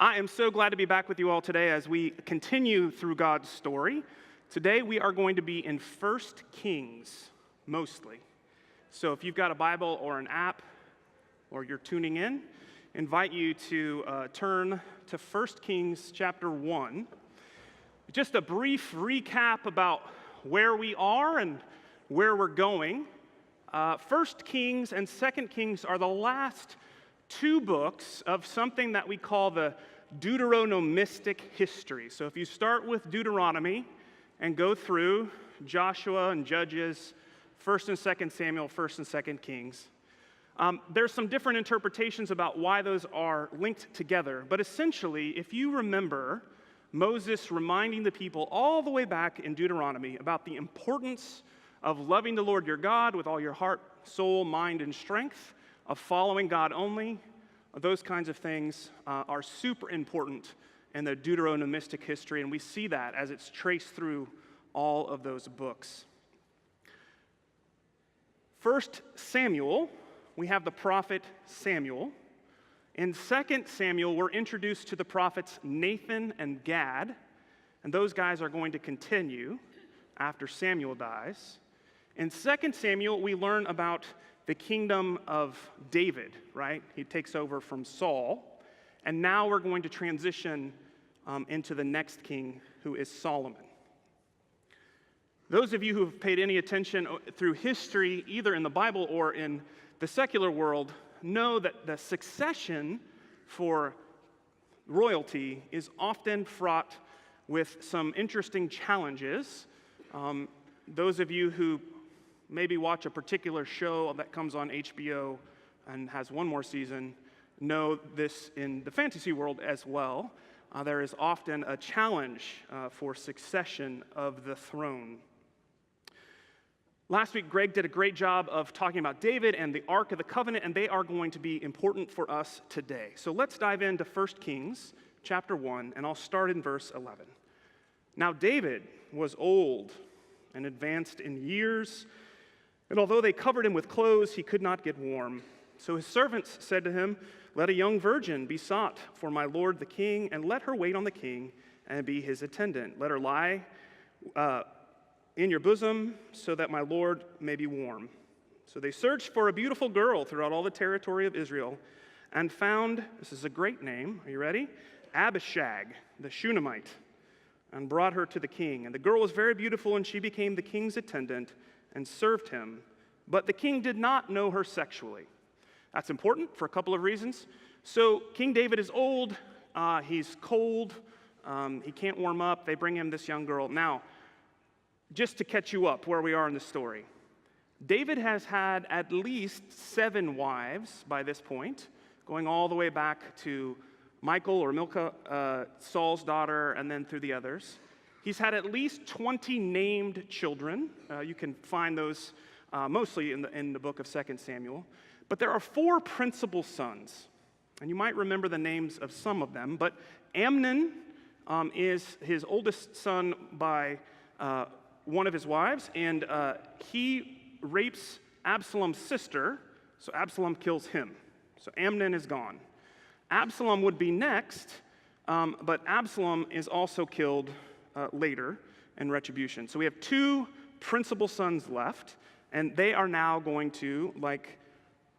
I am so glad to be back with you all today as we continue through God's story. Today we are going to be in 1 Kings, mostly. So if you've got a Bible or an app, or you're tuning in, I invite you to turn to 1 Kings chapter 1. Just a brief recap about where we are and where we're going. 1 Kings and 2 Kings are the last two books of something that we call the Deuteronomistic history. So if you start with Deuteronomy and go through Joshua and Judges, 1st and 2nd Samuel, 1st and 2nd Kings, there's some different interpretations about why those are linked together. But essentially, if you remember Moses reminding the people all the way back in Deuteronomy about the importance of loving the Lord your God with all your heart, soul, mind, and strength, of following God only, those kinds of things are super important in the Deuteronomistic history, and we see that as it's traced through all of those books. 1 Samuel, we have the prophet Samuel. In 2 Samuel, we're introduced to the prophets Nathan and Gad, and those guys are going to continue after Samuel dies. In 2 Samuel, we learn about the kingdom of David, right? He takes over from Saul. And now we're going to transition into the next king, who is Solomon. Those of you who have paid any attention through history, either in the Bible or in the secular world, know that the succession for royalty is often fraught with some interesting challenges. Those of you who maybe watch a particular show that comes on HBO and has one more season know this in the fantasy world as well. There is often a challenge for succession of the throne. Last week, Greg did a great job of talking about David and the Ark of the Covenant, and they are going to be important for us today. So let's dive into 1 Kings chapter 1, and I'll start in verse 11. Now David was old and advanced in years, and although they covered him with clothes, he could not get warm. So his servants said to him, "Let a young virgin be sought for my lord the king, and let her wait on the king and be his attendant. Let her lie in your bosom so that my lord may be warm." So they searched for a beautiful girl throughout all the territory of Israel and found, this is a great name, are you ready? Abishag, the Shunammite, and brought her to the king. And the girl was very beautiful, and she became the king's attendant and served him. But the king did not know her sexually. That's important for a couple of reasons. So King David is old, he's cold, he can't warm up. They bring him this young girl. Now, just to catch you up where we are in the story, David has had at least 7 wives by this point, going all the way back to Michal or Milcah, Saul's daughter, and then through the others. He's had at least 20 named children. You can find those mostly in the book of 2 Samuel. But there are 4 principal sons, and you might remember the names of some of them. But Amnon is his oldest son by one of his wives, and he rapes Absalom's sister, so Absalom kills him. So Amnon is gone. Absalom would be next, but Absalom is also killed later in retribution. So we have 2 principal sons left, and they are now going to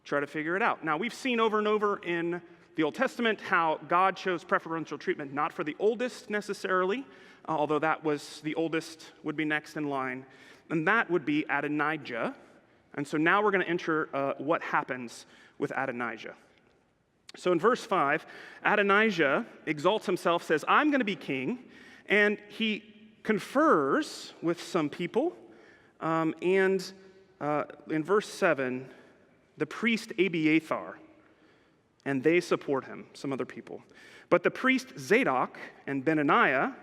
try to figure it out. Now, we've seen over and over in the Old Testament how God shows preferential treatment not for the oldest necessarily, although that was the oldest would be next in line, and that would be Adonijah. And so now we're going to enter what happens with Adonijah. So in verse 5, Adonijah exalts himself, says, "I'm going to be king," and he confers with some people. And in verse 7, the priest Abiathar, and they support him, some other people. But the priest Zadok and Benaniah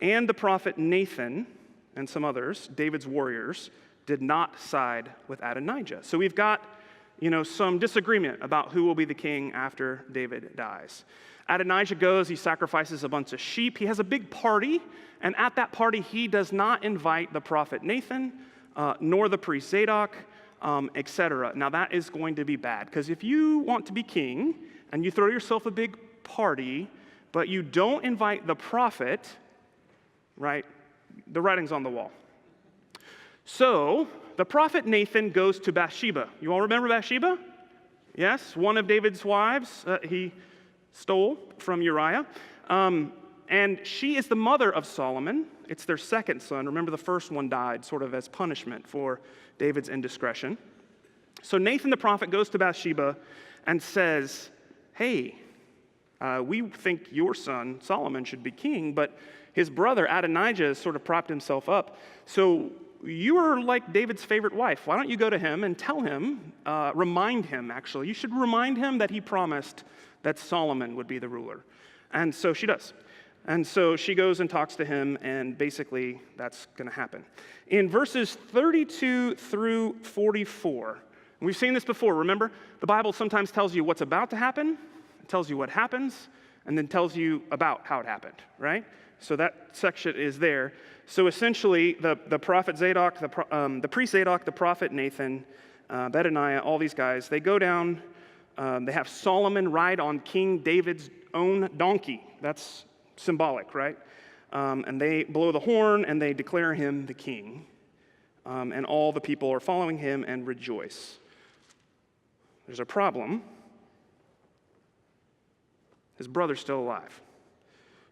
and the prophet Nathan and some others, David's warriors, did not side with Adonijah. So we've got some disagreement about who will be the king after David dies. Adonijah goes, he sacrifices a bunch of sheep. He has a big party, and at that party, he does not invite the prophet Nathan, nor the priest Zadok, etc. Now, that is going to be bad, because if you want to be king and you throw yourself a big party, but you don't invite the prophet, right? The writing's on the wall. So the prophet Nathan goes to Bathsheba. You all remember Bathsheba? Yes, one of David's wives he stole from Uriah. And she is the mother of Solomon. It's their second son. Remember, the first one died sort of as punishment for David's indiscretion. So Nathan the prophet goes to Bathsheba and says, hey, we think your son Solomon should be king, but his brother Adonijah has sort of propped himself up. So you are like David's favorite wife. Why don't you go to him and tell him, remind him, actually. You should remind him that he promised that Solomon would be the ruler. And so she does. And so she goes and talks to him, and basically that's going to happen. In verses 32 through 44, and we've seen this before, remember? The Bible sometimes tells you what's about to happen, it tells you what happens, and then tells you about how it happened, right? So that section is there. So essentially, the prophet Zadok, the priest Zadok, the prophet Nathan, Benaiah, all these guys, they go down, they have Solomon ride on King David's own donkey. That's symbolic, right? And they blow the horn and they declare him the king. And all the people are following him and rejoice. There's a problem. His brother's still alive.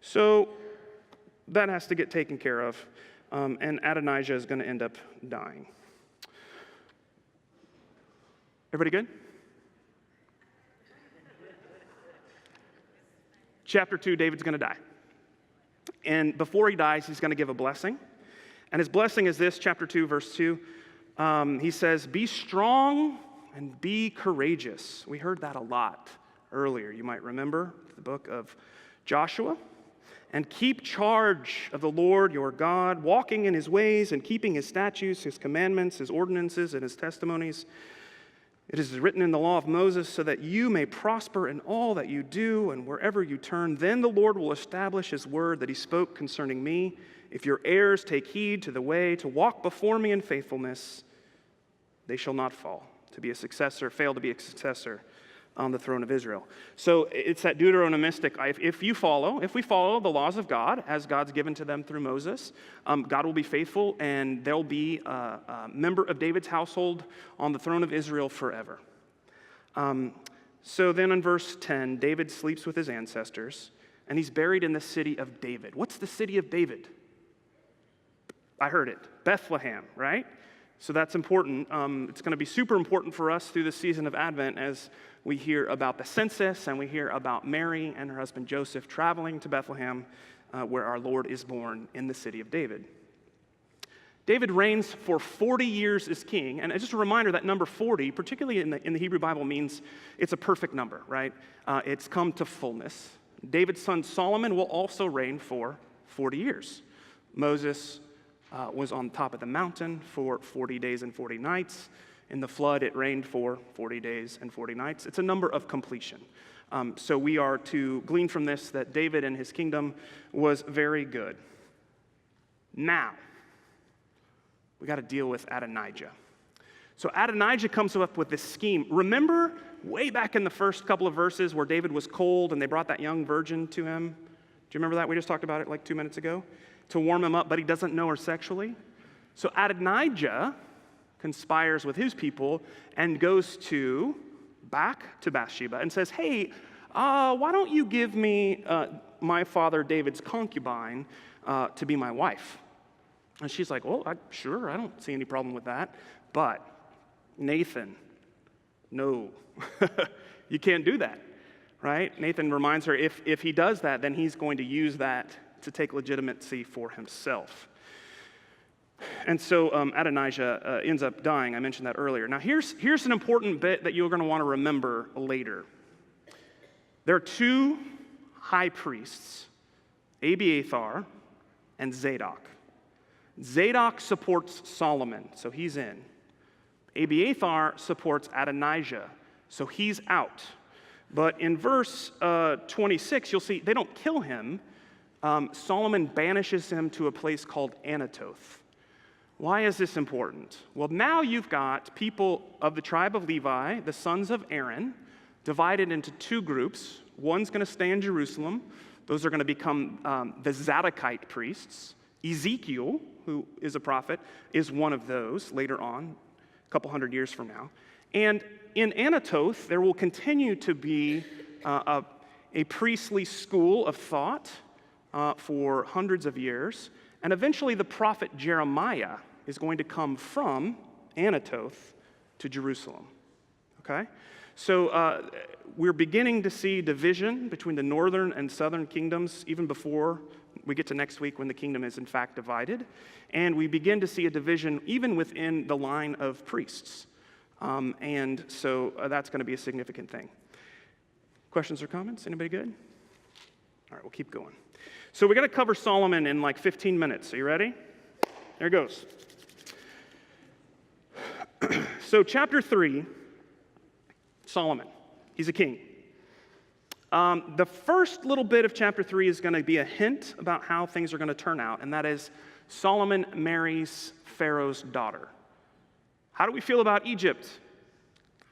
So that has to get taken care of. And Adonijah is going to end up dying. Everybody good? Chapter 2, David's going to die. And before he dies, he's going to give a blessing. And his blessing is this, chapter 2, verse 2. He says, be strong and be courageous. We heard that a lot earlier. You might remember the book of Joshua. And keep charge of the Lord your God, walking in his ways and keeping his statutes, his commandments, his ordinances, and his testimonies. It is written in the law of Moses so that you may prosper in all that you do and wherever you turn. Then the Lord will establish his word that he spoke concerning me. If your heirs take heed to the way to walk before me in faithfulness, they shall not fail to be a successor on the throne of Israel. So it's that Deuteronomistic, if we follow the laws of God as God's given to them through Moses, God will be faithful and there'll be a member of David's household on the throne of Israel forever. So then in verse 10, David sleeps with his ancestors and he's buried in the city of David. What's the city of David? I heard it, Bethlehem, right? So that's important. It's going to be super important for us through the season of Advent as we hear about the census and we hear about Mary and her husband Joseph traveling to Bethlehem where our Lord is born in the city of David. David reigns for 40 years as king. And just a reminder, that number 40, particularly in the Hebrew Bible, means it's a perfect number, right? It's come to fullness. David's son Solomon will also reign for 40 years. Moses was on top of the mountain for 40 days and 40 nights. In the flood, it rained for 40 days and 40 nights. It's a number of completion. So we are to glean from this that David and his kingdom was very good. Now, we got to deal with Adonijah. So Adonijah comes up with this scheme. Remember way back in the first couple of verses where David was cold and they brought that young virgin to him? Do you remember that? We just talked about it like 2 minutes ago. To warm him up, but he doesn't know her sexually. So Adonijah conspires with his people and goes back to Bathsheba and says, hey, why don't you give me my father David's concubine to be my wife? And she's like, well, sure, I don't see any problem with that. But Nathan, no, you can't do that, right? Nathan reminds her if he does that, then he's going to use that to take legitimacy for himself. And so Adonijah ends up dying. I mentioned that earlier. Now here's an important bit that you're going to want to remember later. There are two high priests, Abiathar and Zadok. Zadok supports Solomon, so he's in. Abiathar supports Adonijah, so he's out. But in verse 26, you'll see they don't kill him. Solomon banishes him to a place called Anatoth. Why is this important? Well, now you've got people of the tribe of Levi, the sons of Aaron, divided into two groups. One's going to stay in Jerusalem. Those are going to become the Zadokite priests. Ezekiel, who is a prophet, is one of those later on, a couple hundred years from now. And in Anatoth, there will continue to be a priestly school of thought for hundreds of years. And eventually the prophet Jeremiah is going to come from Anatoth to Jerusalem. Okay? So we're beginning to see division between the northern and southern kingdoms even before we get to next week when the kingdom is in fact divided. And we begin to see a division even within the line of priests. And so that's going to be a significant thing. Questions or comments? Anybody good? All right, we'll keep going. So we're going to cover Solomon in like 15 minutes. Are you ready? There it goes. So chapter 3, Solomon. He's a king. The first little bit of chapter 3 is going to be a hint about how things are going to turn out, and that is Solomon marries Pharaoh's daughter. How do we feel about Egypt?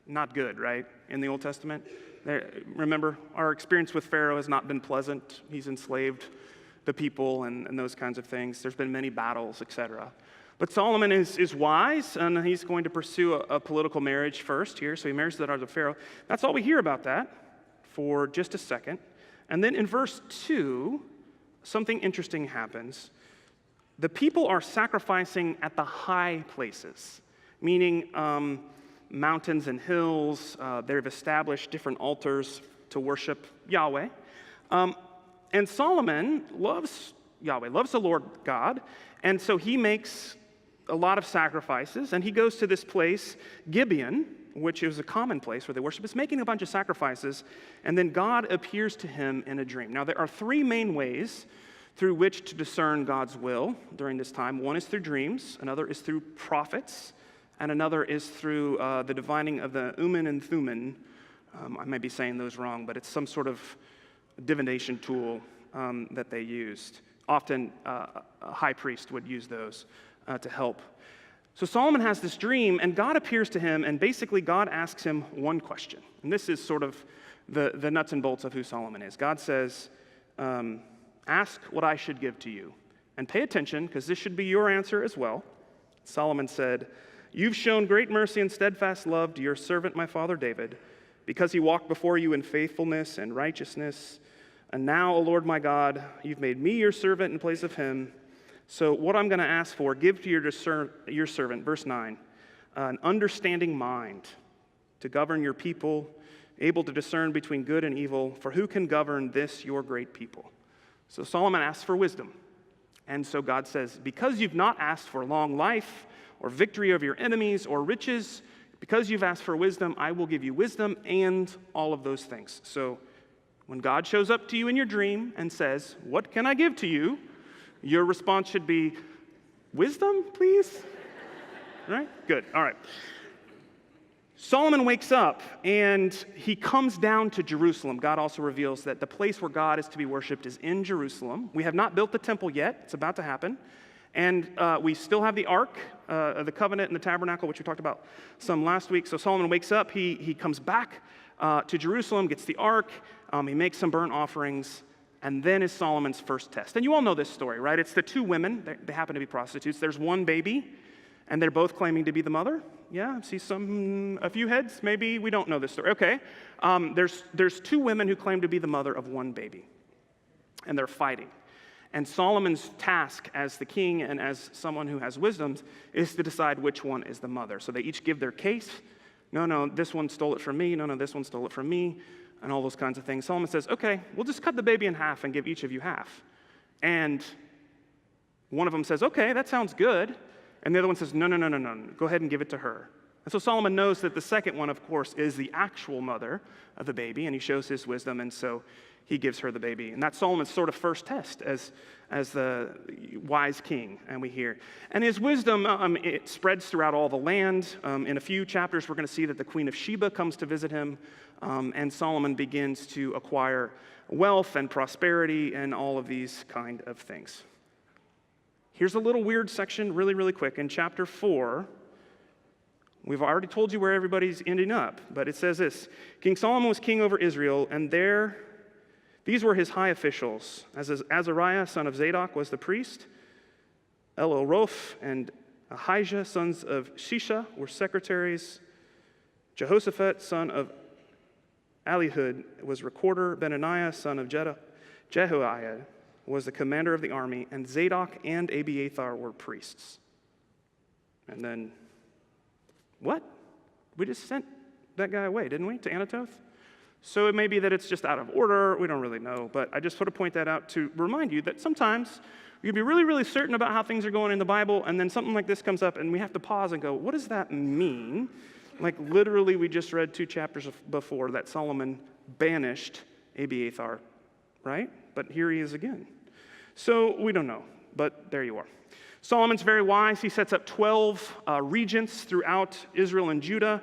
Not good, right? In the Old Testament. Remember, our experience with Pharaoh has not been pleasant. He's enslaved the people and those kinds of things. There's been many battles, etc. But Solomon is wise, and he's going to pursue a political marriage first here. So he marries the daughter of Pharaoh. That's all we hear about that for just a second. And then in verse 2, something interesting happens. The people are sacrificing at the high places, meaning mountains and hills. They've established different altars to worship Yahweh. And Solomon loves Yahweh, loves the Lord God, and so he makes a lot of sacrifices, and he goes to this place, Gibeon, which is a common place where they worship. Is making a bunch of sacrifices, and then God appears to him in a dream. Now, there are three main ways through which to discern God's will during this time. One is through dreams, another is through prophets, and another is through the divining of the Urim and Thummim. I may be saying those wrong, but it's some sort of divination tool that they used. Often a high priest would use those to help. So Solomon has this dream, and God appears to him, and basically God asks him one question. And this is sort of the nuts and bolts of who Solomon is. God says, ask what I should give to you. And pay attention, because this should be your answer as well. Solomon said, you've shown great mercy and steadfast love to your servant, my father David, because he walked before you in faithfulness and righteousness. And now, O Lord my God, you've made me your servant in place of him. So what I'm going to ask for, give to your servant, verse 9, an understanding mind to govern your people, able to discern between good and evil, for who can govern this, your great people? So Solomon asks for wisdom. And so God says, because you've not asked for long life or victory over your enemies or riches, because you've asked for wisdom, I will give you wisdom and all of those things. So when God shows up to you in your dream and says, what can I give to you? Your response should be, wisdom, please? Right? Good. All right. Solomon wakes up and he comes down to Jerusalem. God also reveals that the place where God is to be worshipped is in Jerusalem. We have not built the temple yet. It's about to happen. And we still have the Ark of the Covenant and the Tabernacle, which we talked about some last week. So Solomon wakes up. He comes back to Jerusalem, gets the Ark. He makes some burnt offerings. And then is Solomon's first test. And you all know this story, right? It's the two women. They happen to be prostitutes. There's one baby, and they're both claiming to be the mother. Yeah, see a few heads. Maybe we don't know this story. Okay. There's two women who claim to be the mother of one baby, and they're fighting. And Solomon's task as the king and as someone who has wisdom is to decide which one is the mother. So they each give their case. No, this one stole it from me. No, this one stole it from me. And all those kinds of things. Solomon says, okay, we'll just cut the baby in half and give each of you half. And one of them says, okay, that sounds good. And the other one says, no, go ahead and give it to her. And so Solomon knows that the second one, of course, is the actual mother of the baby, and he shows his wisdom, and so he gives her the baby. And that's Solomon's sort of first test as the wise king, and we hear. And his wisdom, it spreads throughout all the land. In a few chapters, we're going to see that the Queen of Sheba comes to visit him, and Solomon begins to acquire wealth and prosperity and all of these kind of things. Here's a little weird section, really, really quick. In chapter 4, we've already told you where everybody's ending up, but it says this. King Solomon was king over Israel, and there These were his high officials. Azariah, son of Zadok, was the priest. Eloreph and Ahijah, sons of Shisha, were secretaries. Jehoshaphat, son of Ahihud, was recorder. Benaniah, son of Jehoiada, was the commander of the army. And Zadok and Abiathar were priests. And then, what? We just sent that guy away, didn't we, to Anatoth? So it may be that it's just out of order. We don't really know. But I just want to point that out to remind you that sometimes you can be really, really certain about how things are going in the Bible, and then something like this comes up, and we have to pause and go, what does that mean? Like literally, we just read 2 chapters before that Solomon banished Abiathar, right? But here he is again. So we don't know, but there you are. Solomon's very wise. He sets up 12 regents throughout Israel and Judah.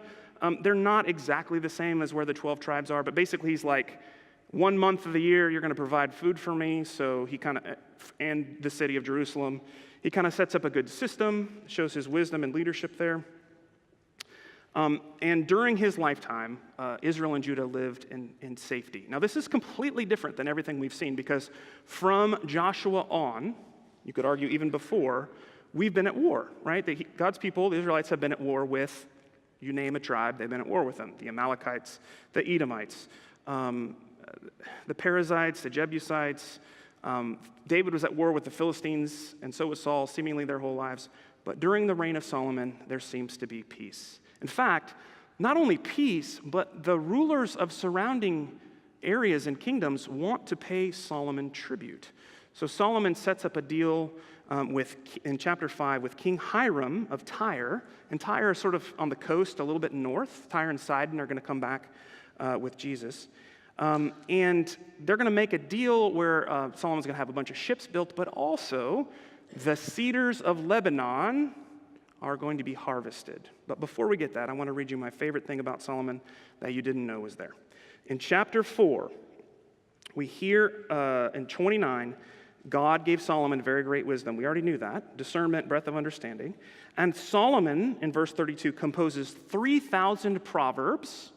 They're not exactly the same as where the 12 tribes are, but basically he's like, 1 month of the year, you're going to provide food for me. So he kind of, and the city of Jerusalem, he kind of sets up a good system, shows his wisdom and leadership there. And during his lifetime, Israel and Judah lived in safety. Now, this is completely different than everything we've seen because from Joshua on, you could argue even before, we've been at war, right? God's people, the Israelites, have been at war with, you name a tribe, they've been at war with them. The Amalekites, the Edomites, the Perizzites, the Jebusites. David was at war with the Philistines, and so was Saul, seemingly their whole lives. But during the reign of Solomon, there seems to be peace. In fact, not only peace, but the rulers of surrounding areas and kingdoms want to pay Solomon tribute. So Solomon sets up a deal in chapter 5 with King Hiram of Tyre, and Tyre is sort of on the coast a little bit north. Tyre and Sidon are going to come back with Jesus. And they're going to make a deal where Solomon's going to have a bunch of ships built, but also the cedars of Lebanon are going to be harvested. But before we get that, I want to read you my favorite thing about Solomon that you didn't know was there. In chapter 4, we hear in 29, God gave Solomon very great wisdom. We already knew that. Discernment, breadth of understanding. And Solomon, in verse 32, composes 3,000 proverbs.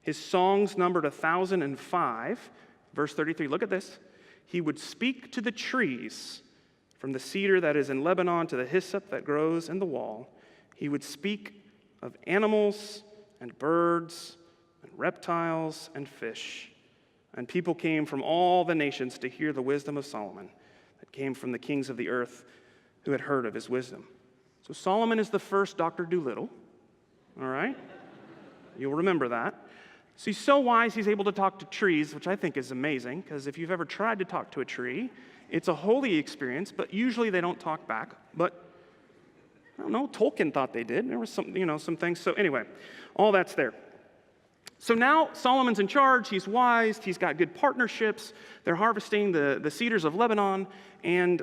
His songs numbered 1,005. Verse 33, look at this. He would speak to the trees, from the cedar that is in Lebanon to the hyssop that grows in the wall. He would speak of animals and birds and reptiles and fish. And people came from all the nations to hear the wisdom of Solomon that came from the kings of the earth who had heard of his wisdom. So Solomon is the first Dr. Dolittle, all right? You'll remember that. So he's so wise, he's able to talk to trees, which I think is amazing, because if you've ever tried to talk to a tree, it's a holy experience, but usually they don't talk back. But I don't know, Tolkien thought they did. There was some things. So anyway, all that's there. So now Solomon's in charge, he's wise, he's got good partnerships, they're harvesting the cedars of Lebanon, and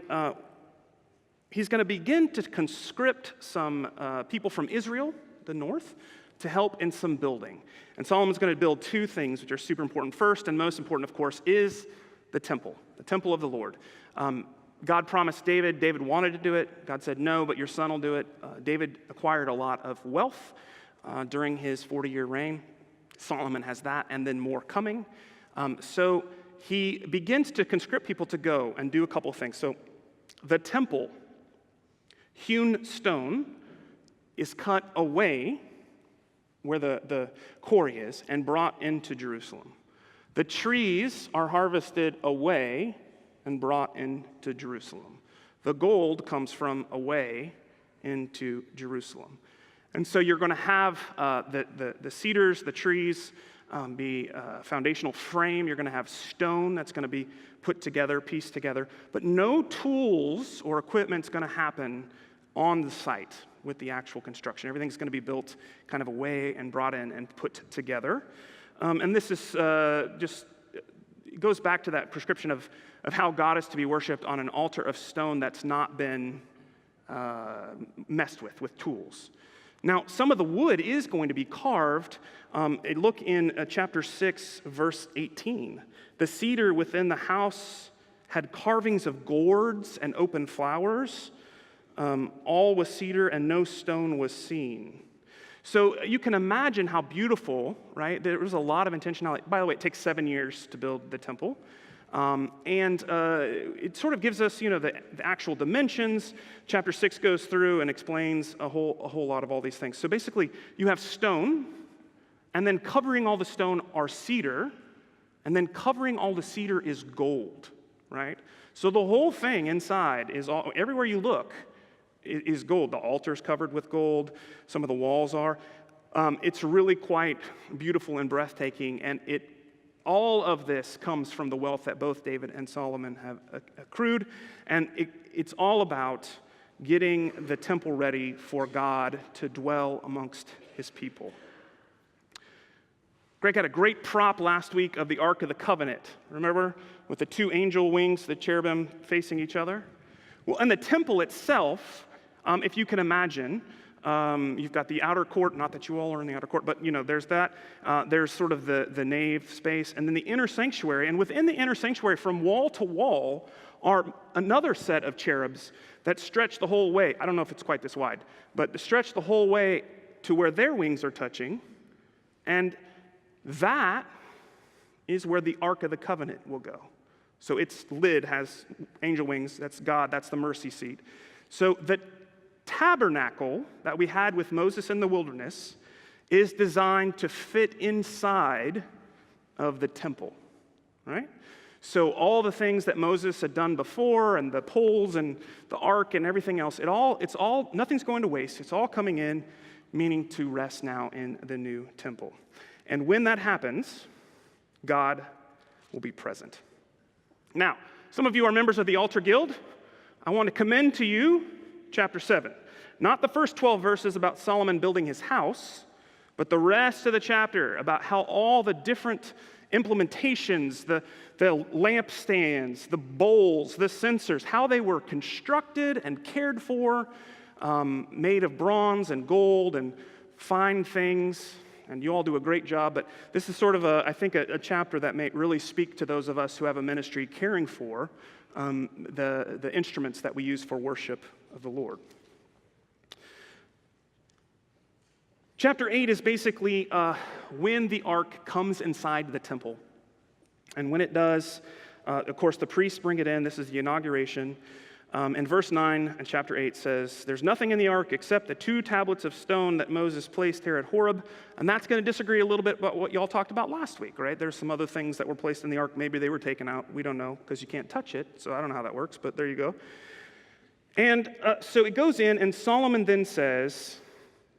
he's going to begin to conscript some people from Israel, the north, to help in some building. And Solomon's going to build 2 things which are super important. First and most important, of course, is the temple of the Lord. God promised David wanted to do it. God said, no, but your son will do it. David acquired a lot of wealth during his 40-year reign. Solomon has that, and then more coming. So he begins to conscript people to go and do a couple things. So the temple, hewn stone, is cut away where the quarry is and brought into Jerusalem. The trees are harvested away and brought into Jerusalem. The gold comes from away into Jerusalem. And so you're going to have the cedars, the trees, be a foundational frame. You're going to have stone that's going to be put together, pieced together. But no tools or equipment's going to happen on the site with the actual construction. Everything's going to be built kind of away and brought in and put together. And this is it goes back to that prescription of how God is to be worshipped on an altar of stone that's not been messed with tools. Now, some of the wood is going to be carved. Look in chapter 6, verse 18. The cedar within the house had carvings of gourds and open flowers. All was cedar and no stone was seen. So you can imagine how beautiful, right? There was a lot of intentionality. By the way, it takes 7 years to build the temple. It sort of gives us, the actual dimensions. Chapter 6 goes through and explains a whole lot of all these things. So basically, you have stone, and then covering all the stone are cedar, and then covering all the cedar is gold, right? So the whole thing inside is everywhere you look is gold. The altar's covered with gold. Some of the walls are. It's really quite beautiful and breathtaking, and all of this comes from the wealth that both David and Solomon have accrued, and it's all about getting the temple ready for God to dwell amongst his people. Greg had a great prop last week of the Ark of the Covenant, remember? With the two angel wings, the cherubim facing each other. Well, and the temple itself, if you can imagine, you've got the outer court, not that you all are in the outer court, but there's that. There's sort of the nave space, and then the inner sanctuary. And within the inner sanctuary, from wall to wall, are another set of cherubs that stretch the whole way. I don't know if it's quite this wide, but stretch the whole way to where their wings are touching. And that is where the Ark of the Covenant will go. So its lid has angel wings. That's God. That's the mercy seat. So the tabernacle that we had with Moses in the wilderness is designed to fit inside of the temple, right? So all the things that Moses had done before, and the poles and the ark and everything else, nothing's going to waste. It's all coming in, meaning to rest now in the new temple. And when that happens, God will be present. Now, some of you are members of the Altar Guild. I want to commend to you chapter 7. Not the first 12 verses about Solomon building his house, but the rest of the chapter about how all the different implementations, the lampstands, the bowls, the censers, how they were constructed and cared for, made of bronze and gold and fine things. And you all do a great job, but this is sort of, I think, a chapter that may really speak to those of us who have a ministry caring for the instruments that we use for worship of the Lord. Chapter 8 is basically when the ark comes inside the temple. And when it does, of course, the priests bring it in. This is the inauguration. And verse 9 in chapter 8 says, "There's nothing in the ark except the 2 tablets of stone that Moses placed here at Horeb." And that's going to disagree a little bit about what y'all talked about last week, right? There's some other things that were placed in the ark. Maybe they were taken out. We don't know, because you can't touch it. So I don't know how that works, but there you go. And so it goes in, and Solomon then says,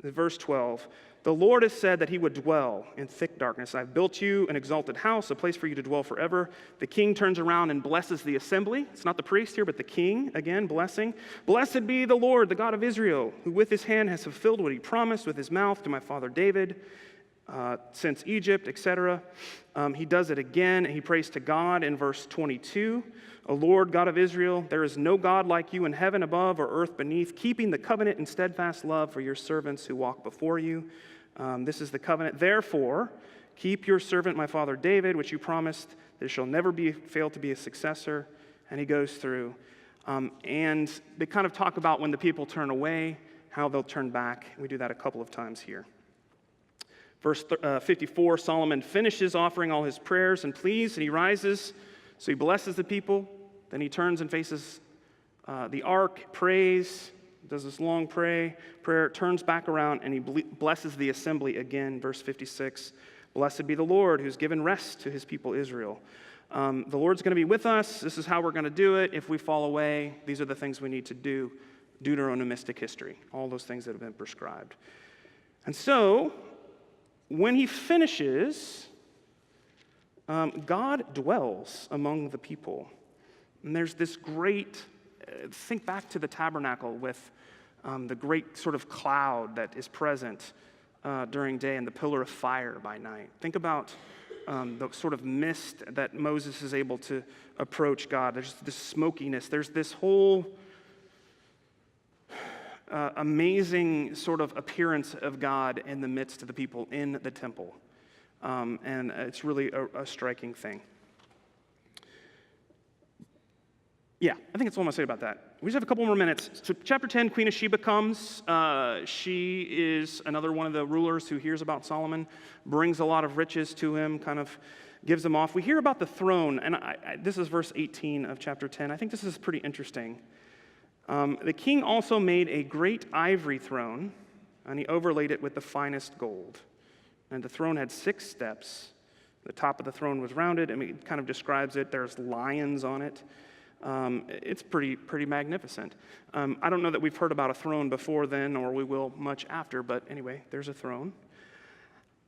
in verse 12, "The Lord has said that he would dwell in thick darkness. I've built you an exalted house, a place for you to dwell forever." The king turns around and blesses the assembly. It's not the priest here, but the king, again, blessing. "Blessed be the Lord, the God of Israel, who with his hand has fulfilled what he promised with his mouth to my father David, since Egypt," etc. He does it again, and he prays to God in verse 22. "O Lord, God of Israel, there is no God like you in heaven above or earth beneath, keeping the covenant and steadfast love for your servants who walk before you." This is the covenant. "Therefore, keep your servant, my father David, which you promised, there shall never fail to be a successor." And he goes through. And they kind of talk about when the people turn away, how they'll turn back. We do that a couple of times here. Verse 54, Solomon finishes offering all his prayers and pleas, and he rises. So he blesses the people. Then he turns and faces the ark, prays, does this long prayer, turns back around, and he blesses the assembly again. Verse 56, "Blessed be the Lord who's given rest to his people Israel." The Lord's going to be with us. This is how we're going to do it. If we fall away, these are the things we need to do. Deuteronomistic history, all those things that have been prescribed. And so, when he finishes, God dwells among the people. And there's this great, think back to the tabernacle with the great sort of cloud that is present during day and the pillar of fire by night. Think about the sort of mist that Moses is able to approach God. There's this smokiness. There's this whole amazing sort of appearance of God in the midst of the people in the temple. And it's really a striking thing. Yeah, I think that's all I'm going to say about that. We just have a couple more minutes. So chapter 10, Queen of Sheba comes. She is another one of the rulers who hears about Solomon, brings a lot of riches to him, kind of gives them off. We hear about the throne, and this is verse 18 of chapter 10. I think this is pretty interesting. The king also made a great ivory throne, and he overlaid it with the finest gold. And the throne had 6 steps. The top of the throne was rounded. I mean, it kind of describes it. There's lions on it. It's pretty magnificent. I don't know that we've heard about a throne before then, or we will much after, but anyway, there's a throne.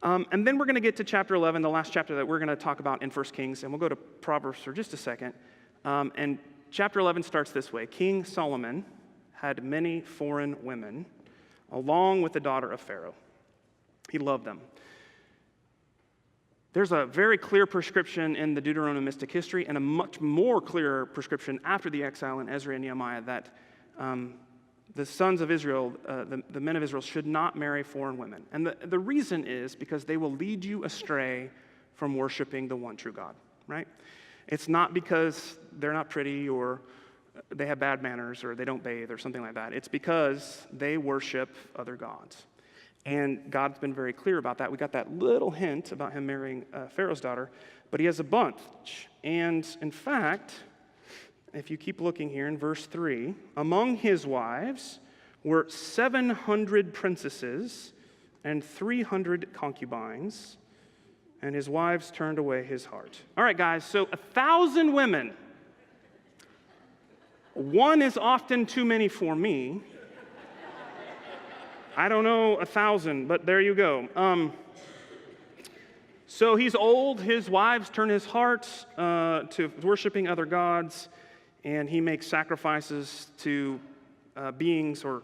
And then we're going to get to chapter 11, the last chapter that we're going to talk about in 1 Kings, and we'll go to Proverbs for just a second. And chapter 11 starts this way. King Solomon had many foreign women, along with the daughter of Pharaoh. He loved them. There's a very clear prescription in the Deuteronomistic history and a much more clear prescription after the exile in Ezra and Nehemiah that the sons of Israel, the men of Israel, should not marry foreign women. And the reason is because they will lead you astray from worshiping the one true God, right? It's not because they're not pretty or they have bad manners or they don't bathe or something like that. It's because they worship other gods. And God's been very clear about that. We got that little hint about him marrying Pharaoh's daughter, but he has a bunch. And in fact, if you keep looking here in verse 3, among his wives were 700 princesses and 300 concubines, and his wives turned away his heart. All right, guys, so 1,000 women. One is often too many for me. I don't know 1,000, but there you go. So he's old, his wives turn his heart to worshiping other gods, and he makes sacrifices to beings or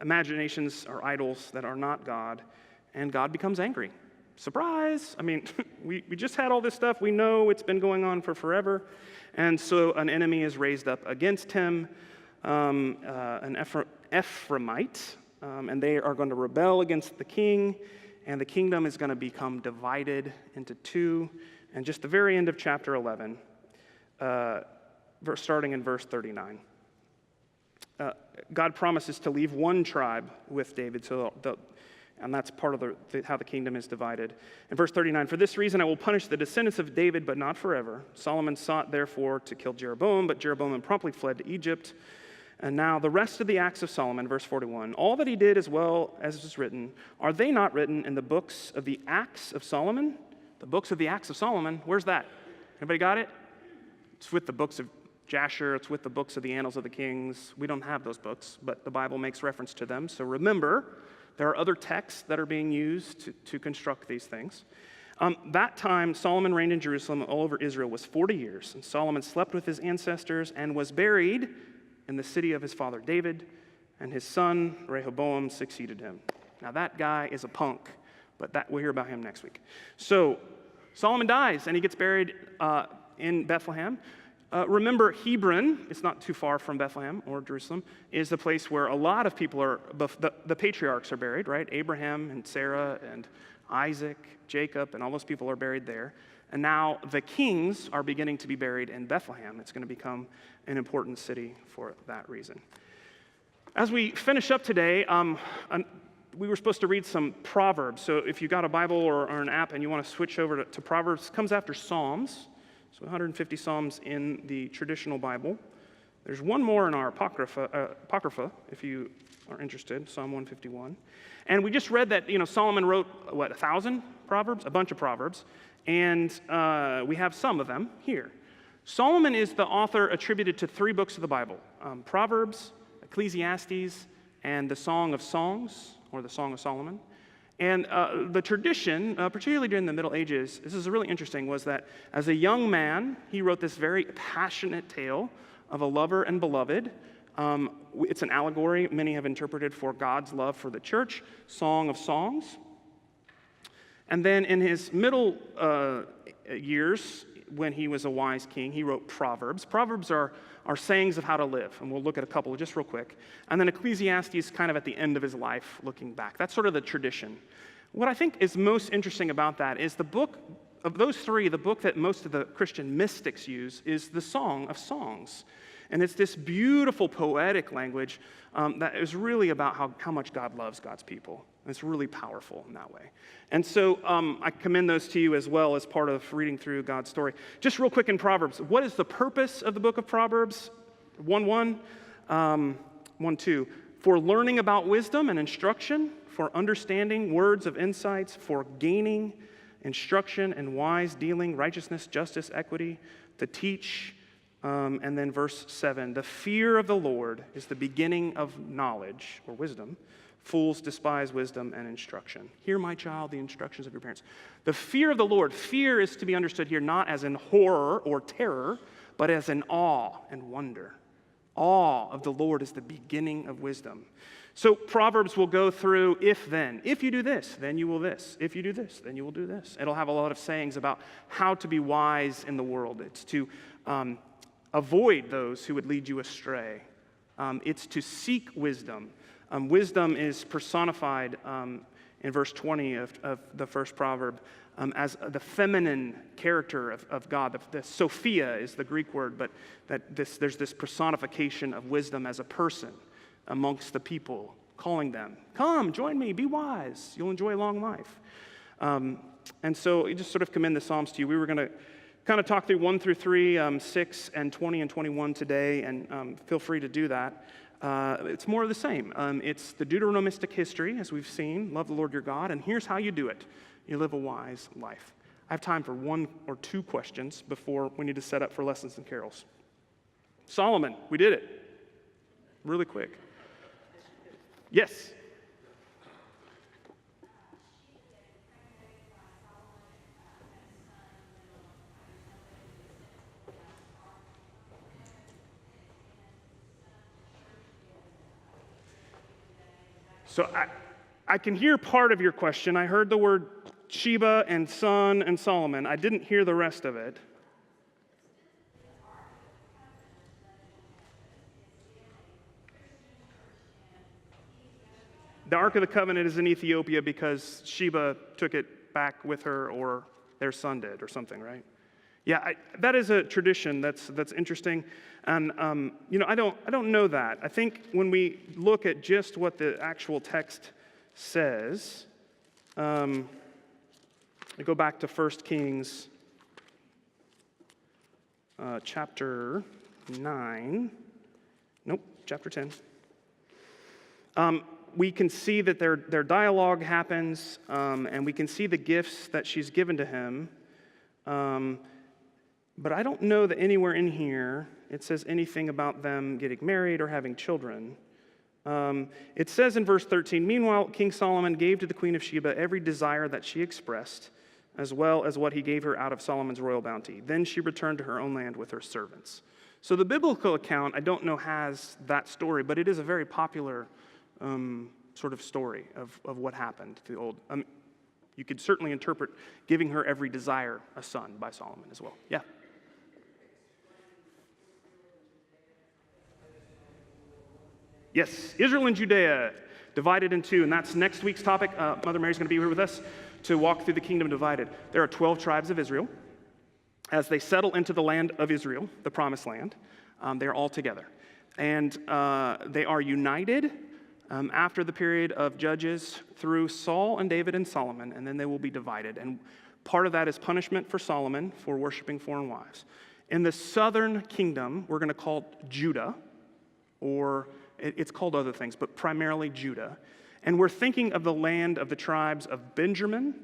imaginations or idols that are not God, and God becomes angry. Surprise! I mean, we just had all this stuff. We know it's been going on for forever, and so an enemy is raised up against him, an Ephraimite, and they are going to rebel against the king, and the kingdom is going to become divided into 2. And just the very end of chapter 11, starting in verse 39, God promises to leave one tribe with David, and that's part of how the kingdom is divided. In verse 39, for this reason I will punish the descendants of David, but not forever. Solomon sought, therefore, to kill Jeroboam, but Jeroboam promptly fled to Egypt. And now the rest of the acts of Solomon, verse 41, all that he did as well as is written, are they not written in the books of the Acts of Solomon? The books of the Acts of Solomon, where's that? Anybody got it? It's with the books of Jasher, it's with the books of the Annals of the Kings. We don't have those books, but the Bible makes reference to them. So remember, there are other texts that are being used to construct these things. That time, Solomon reigned in Jerusalem all over Israel was 40 years. And Solomon slept with his ancestors and was buried in the city of his father David, and his son Rehoboam succeeded him. Now that guy is a punk, but we'll hear about him next week. So Solomon dies, and he gets buried in Bethlehem. Remember, Hebron, it's not too far from Bethlehem or Jerusalem, is the place where a lot of people the patriarchs are buried, right? Abraham and Sarah and Isaac, Jacob, and all those people are buried there. And now the kings are beginning to be buried in Bethlehem. It's going to become an important city for that reason. As we finish up today, we were supposed to read some Proverbs. So if you got a Bible or an app and you want to switch over to Proverbs, it comes after Psalms. So 150 Psalms in the traditional Bible. There's one more in our Apocrypha, if you are interested, Psalm 151. And we just read that, Solomon wrote, 1,000 Proverbs? A bunch of Proverbs. And we have some of them here. Solomon is the author attributed to 3 books of the Bible, Proverbs, Ecclesiastes, and the Song of Songs, or the Song of Solomon. And the tradition, particularly during the Middle Ages, this is really interesting, was that as a young man, he wrote this very passionate tale of a lover and beloved. It's an allegory many have interpreted for God's love for the church, Song of Songs. And then in his middle years, when he was a wise king, he wrote Proverbs. Proverbs are sayings of how to live, and we'll look at a couple just real quick. And then Ecclesiastes kind of at the end of his life, looking back. That's sort of the tradition. What I think is most interesting about that is the book of those 3, the book that most of the Christian mystics use is the Song of Songs. And it's this beautiful poetic language that is really about how much God loves God's people. It's really powerful in that way. And so I commend those to you as well as part of reading through God's story. Just real quick in Proverbs, what is the purpose of the book of Proverbs? 1:1, 1:2. For learning about wisdom and instruction, for understanding words of insights, for gaining instruction and wise dealing, righteousness, justice, equity, to teach. And then verse 7, the fear of the Lord is the beginning of knowledge or wisdom. Fools despise wisdom and instruction. Hear, my child, the instructions of your parents. The fear of the Lord, fear is to be understood here not as in horror or terror, but as in awe and wonder. Awe of the Lord is the beginning of wisdom. So Proverbs will go through if then. If you do this, then you will this. If you do this, then you will do this. It'll have a lot of sayings about how to be wise in the world. It's to avoid those who would lead you astray. It's to seek wisdom. Wisdom is personified in verse 20 of the first proverb as the feminine character of God. The Sophia is the Greek word, but there's this personification of wisdom as a person amongst the people, calling them, come, join me, be wise. You'll enjoy a long life. And so I just sort of commend the Psalms to you. We were going to kind of talk through 1 through 3, 6 and 20 and 21 today, and feel free to do that. It's more of the same. It's the Deuteronomistic history, as we've seen. Love the Lord your God, and here's how you do it. You live a wise life. I have time for 1 or 2 questions before we need to set up for lessons and carols. Solomon, we did it. Really quick. Yes. So I can hear part of your question. I heard the word Sheba and son and Solomon. I didn't hear the rest of it. The Ark of the Covenant is in Ethiopia because Sheba took it back with her, or their son did, or something, right? Yeah, that is a tradition that's interesting, and I don't know that. I think when we look at just what the actual text says, I go back to 1 Kings chapter 9. Nope, chapter 10. We can see that their dialogue happens, and we can see the gifts that she's given to him. But I don't know that anywhere in here it says anything about them getting married or having children. It says in verse 13, meanwhile, King Solomon gave to the queen of Sheba every desire that she expressed, as well as what he gave her out of Solomon's royal bounty. Then she returned to her own land with her servants. So the biblical account, I don't know, has that story, but it is a very popular sort of story of what happened to the old. You could certainly interpret giving her every desire a son by Solomon as well. Yeah. Yes, Israel and Judea divided in two, and that's next week's topic. Mother Mary's going to be here with us to walk through the kingdom divided. There are 12 tribes of Israel. As they settle into the land of Israel, the promised land, they're all together. And they are united after the period of Judges through Saul and David and Solomon, and then they will be divided. And part of that is punishment for Solomon for worshiping foreign wives. In the southern kingdom, we're going to call Judah, or it's called other things, but primarily Judah. And we're thinking of the land of the tribes of Benjamin,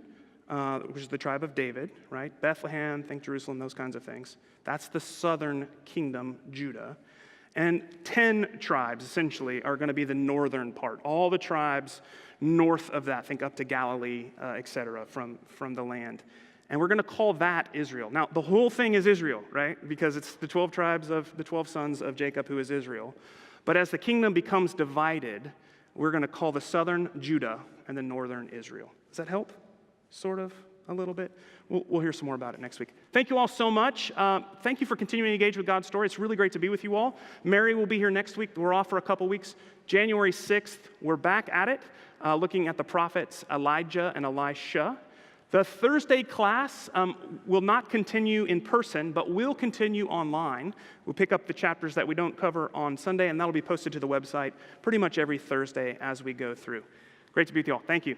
which is the tribe of David, right? Bethlehem, think Jerusalem, those kinds of things. That's the southern kingdom, Judah. And 10 tribes, essentially, are going to be the northern part. All the tribes north of that, think up to Galilee, et cetera, from the land. And we're going to call that Israel. Now, the whole thing is Israel, right? Because it's the 12 tribes of the 12 sons of Jacob who is Israel. But as the kingdom becomes divided, we're going to call the southern Judah and the northern Israel. Does that help? Sort of, a little bit? We'll hear some more about it next week. Thank you all so much. Thank you for continuing to engage with God's story. It's really great to be with you all. Mary will be here next week. We're off for a couple weeks. January 6th, we're back at it, looking at the prophets Elijah and Elisha. The Thursday class will not continue in person, but will continue online. We'll pick up the chapters that we don't cover on Sunday, and that'll be posted to the website pretty much every Thursday as we go through. Great to be with you all. Thank you.